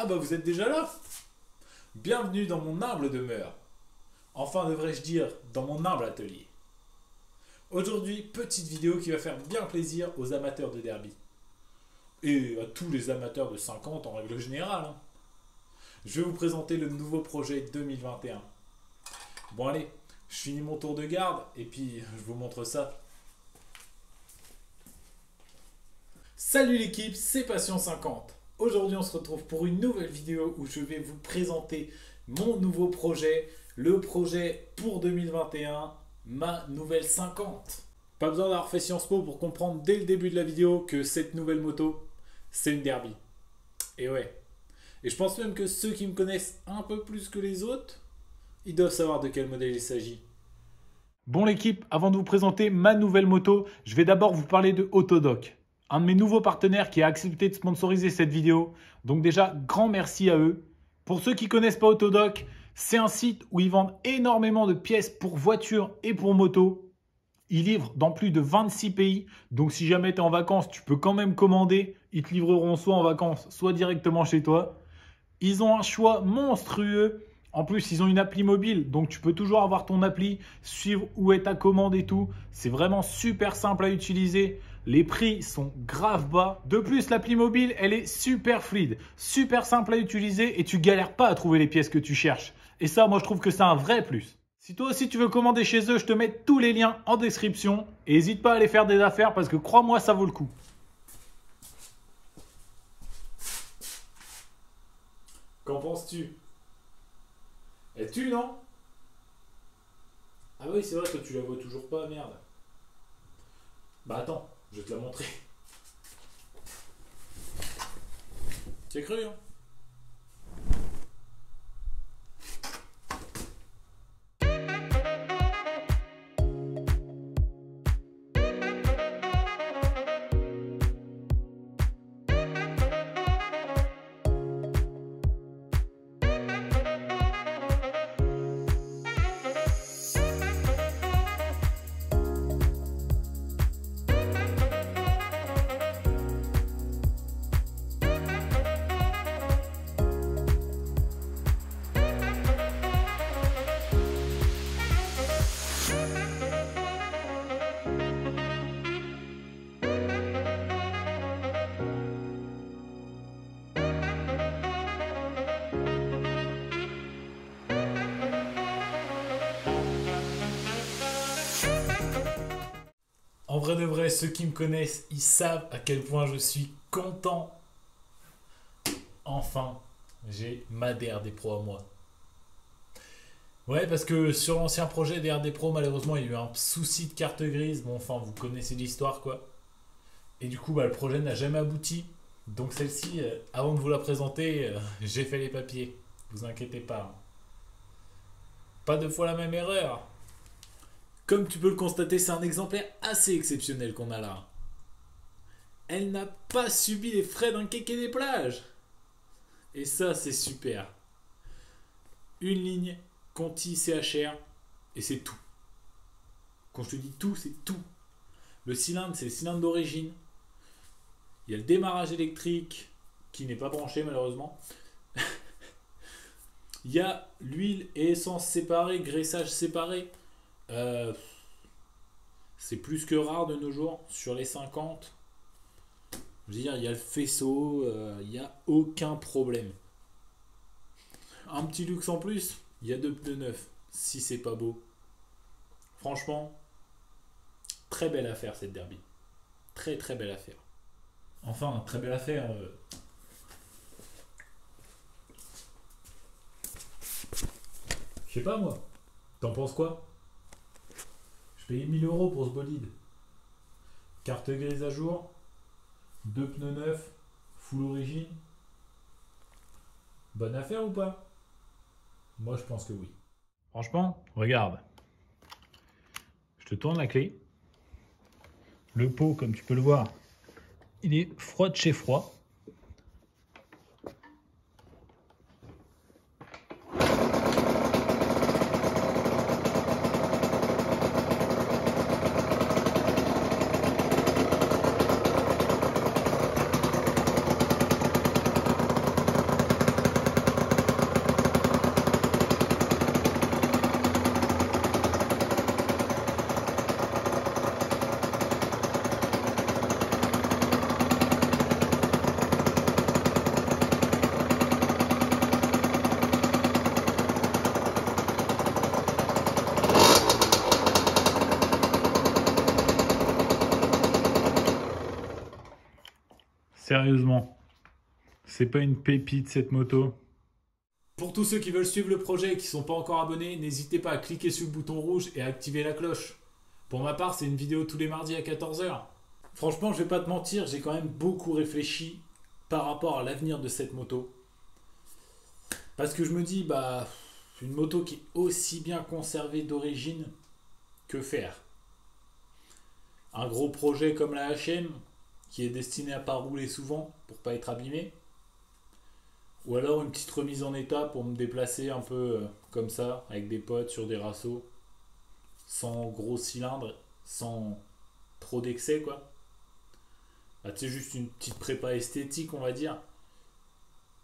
Ah bah vous êtes déjà là? Bienvenue dans mon humble demeure. Enfin devrais-je dire dans mon humble atelier. Aujourd'hui, petite vidéo qui va faire bien plaisir aux amateurs de derby. Et à tous les amateurs de 50 en règle générale. Je vais vous présenter le nouveau projet 2021. Bon allez, je finis mon tour de garde et puis je vous montre ça. Salut l'équipe, c'est Passion 50. Aujourd'hui on se retrouve pour une nouvelle vidéo où je vais vous présenter mon nouveau projet, le projet pour 2021, ma nouvelle 50. Pas besoin d'avoir fait Sciences Po pour comprendre dès le début de la vidéo que cette nouvelle moto, c'est une derby. Et ouais. Et je pense même que ceux qui me connaissent un peu plus que les autres, ils doivent savoir de quel modèle il s'agit. Bon l'équipe, avant de vous présenter ma nouvelle moto, je vais d'abord vous parler de Autodoc. Un de mes nouveaux partenaires qui a accepté de sponsoriser cette vidéo. Donc déjà, grand merci à eux. Pour ceux qui ne connaissent pas Autodoc, c'est un site où ils vendent énormément de pièces pour voitures et pour motos. Ils livrent dans plus de 26 pays. Donc si jamais tu es en vacances, tu peux quand même commander. Ils te livreront soit en vacances, soit directement chez toi. Ils ont un choix monstrueux. En plus, ils ont une appli mobile, donc tu peux toujours avoir ton appli, suivre où est ta commande et tout. C'est vraiment super simple à utiliser. Les prix sont grave bas. De plus, l'appli mobile, elle est super fluide, super simple à utiliser et tu galères pas à trouver les pièces que tu cherches. Et ça, moi, je trouve que c'est un vrai plus. Si toi aussi tu veux commander chez eux, je te mets tous les liens en description. Et n'hésite pas à aller faire des affaires parce que crois-moi, ça vaut le coup. Qu'en penses-tu? Es-tu, non? Ah oui, c'est vrai que tu la vois toujours pas, merde. Bah attends, je vais te la montrer. C'est cru, hein? En vrai de vrai, ceux qui me connaissent, ils savent à quel point je suis content. Enfin, j'ai ma DRD Pro à moi. Ouais, parce que sur l'ancien projet DRD Pro, malheureusement, il y a eu un souci de carte grise. Bon, enfin, vous connaissez l'histoire, quoi. Et du coup, le projet n'a jamais abouti. Donc celle-ci, avant de vous la présenter, j'ai fait les papiers. Vous inquiétez pas. Pas deux fois la même erreur. Comme tu peux le constater, c'est un exemplaire assez exceptionnel qu'on a là. Elle n'a pas subi les frais d'un kéké des plages. Et ça, c'est super. Une ligne, Conti CHR, et c'est tout. Quand je te dis tout, c'est tout. Le cylindre, c'est le cylindre d'origine. Il y a le démarrage électrique, qui n'est pas branché malheureusement. Il y a l'huile et essence séparées, graissage séparé. C'est plus que rare de nos jours sur les 50. Je veux dire, il y a le faisceau, il n'y a aucun problème. Un petit luxe en plus, il y a 2 pneus neufs, si c'est pas beau. Franchement, très belle affaire cette derby. Très très belle affaire. Enfin, très belle affaire. Je sais pas moi. T'en penses quoi? Je payais 1000 € pour ce bolide. Carte grise à jour, 2 pneus neufs, full origine. Bonne affaire ou pas? Moi je pense que oui. Franchement, regarde. Je te tourne la clé. Le pot, comme tu peux le voir, il est froid de chez froid. Sérieusement, c'est pas une pépite cette moto. Pour tous ceux qui veulent suivre le projet et qui ne sont pas encore abonnés, n'hésitez pas à cliquer sur le bouton rouge et à activer la cloche. Pour ma part, c'est une vidéo tous les mardis à 14 h. Franchement, je vais pas te mentir, j'ai quand même beaucoup réfléchi par rapport à l'avenir de cette moto. Parce que je me dis, une moto qui est aussi bien conservée d'origine, que faire? Un gros projet comme la HM, qui est destiné à pas rouler souvent pour pas être abîmé. Ou alors une petite remise en état pour me déplacer un peu comme ça, avec des potes sur des rassos, sans gros cylindres, sans trop d'excès quoi. Tu sais, juste une petite prépa esthétique on va dire,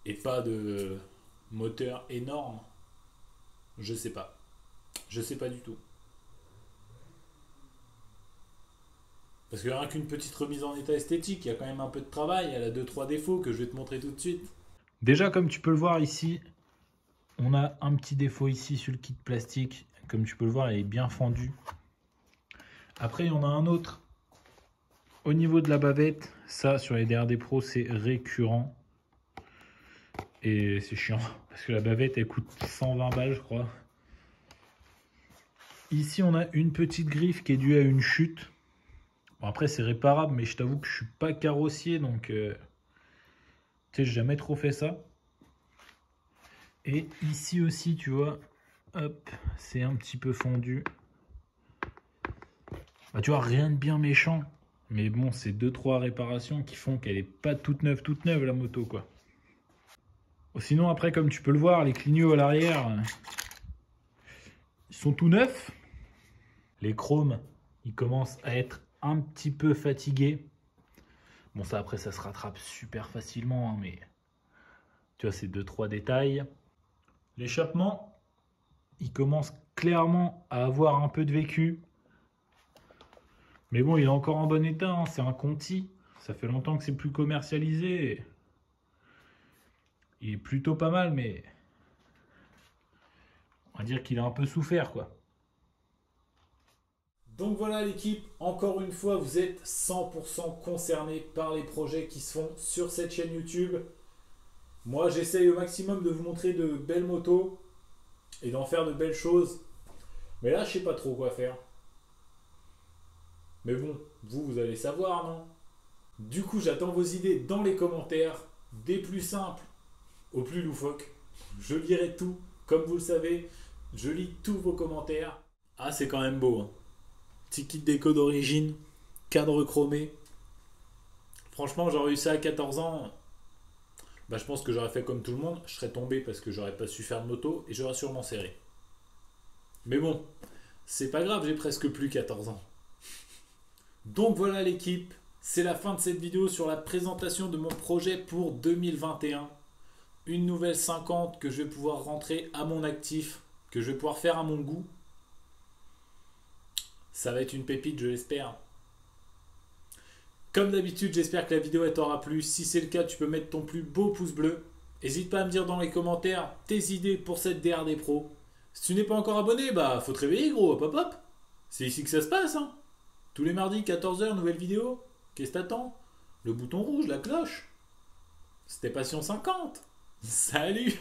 et pas de moteur énorme. Je sais pas du tout. Parce que rien qu'une petite remise en état esthétique, il y a quand même un peu de travail, elle a 2-3 défauts que je vais te montrer tout de suite. Déjà, comme tu peux le voir ici, on a un petit défaut ici sur le kit plastique. Comme tu peux le voir, il est bien fendu. Après, il y en a un autre. Au niveau de la bavette, ça, sur les DRD Pro, c'est récurrent. Et c'est chiant, parce que la bavette, elle coûte 120 balles, je crois. Ici, on a une petite griffe qui est due à une chute. Bon, après, c'est réparable, mais je t'avoue que je suis pas carrossier, donc... Tu sais, j'ai jamais trop fait ça. Et ici aussi, tu vois, hop, c'est un petit peu fondu. Tu vois, rien de bien méchant. Mais bon, c'est 2-3 réparations qui font qu'elle est pas toute neuve la moto, quoi. Sinon, après, comme tu peux le voir, les clignots à l'arrière, ils sont tout neufs. Les chromes, ils commencent à être un petit peu fatigués. Bon, ça, après, ça se rattrape super facilement, hein, mais tu vois, c'est 2-3 détails. L'échappement, il commence clairement à avoir un peu de vécu. Mais bon, il est encore en bon état, hein, c'est un Conti. Ça fait longtemps que c'est plus commercialisé. Il est plutôt pas mal, mais on va dire qu'il a un peu souffert, quoi. Donc voilà l'équipe, encore une fois, vous êtes 100% concernés par les projets qui se font sur cette chaîne YouTube. Moi, j'essaye au maximum de vous montrer de belles motos et d'en faire de belles choses. Mais là, je sais pas trop quoi faire. Mais bon, vous allez savoir, non? Du coup, j'attends vos idées dans les commentaires, des plus simples aux plus loufoques. Je lirai tout, comme vous le savez. Je lis tous vos commentaires. Ah, c'est quand même beau, hein. Petit kit déco d'origine, cadre chromé. Franchement, j'aurais eu ça à 14 ans. Je pense que j'aurais fait comme tout le monde. Je serais tombé parce que j'aurais pas su faire de moto et j'aurais sûrement serré. Mais bon, c'est pas grave, j'ai presque plus 14 ans. Donc voilà l'équipe, c'est la fin de cette vidéo sur la présentation de mon projet pour 2021. Une nouvelle 50 que je vais pouvoir rentrer à mon actif, que je vais pouvoir faire à mon goût. Ça va être une pépite, je l'espère. Comme d'habitude, j'espère que la vidéo t'aura plu. Si c'est le cas, tu peux mettre ton plus beau pouce bleu. N'hésite pas à me dire dans les commentaires tes idées pour cette DRD Pro. Si tu n'es pas encore abonné, faut te réveiller gros, hop hop hop. C'est ici que ça se passe, hein. Tous les mardis, 14 h, nouvelle vidéo. Qu'est-ce que t'attends? Le bouton rouge, la cloche. C'était Passion 50. Salut!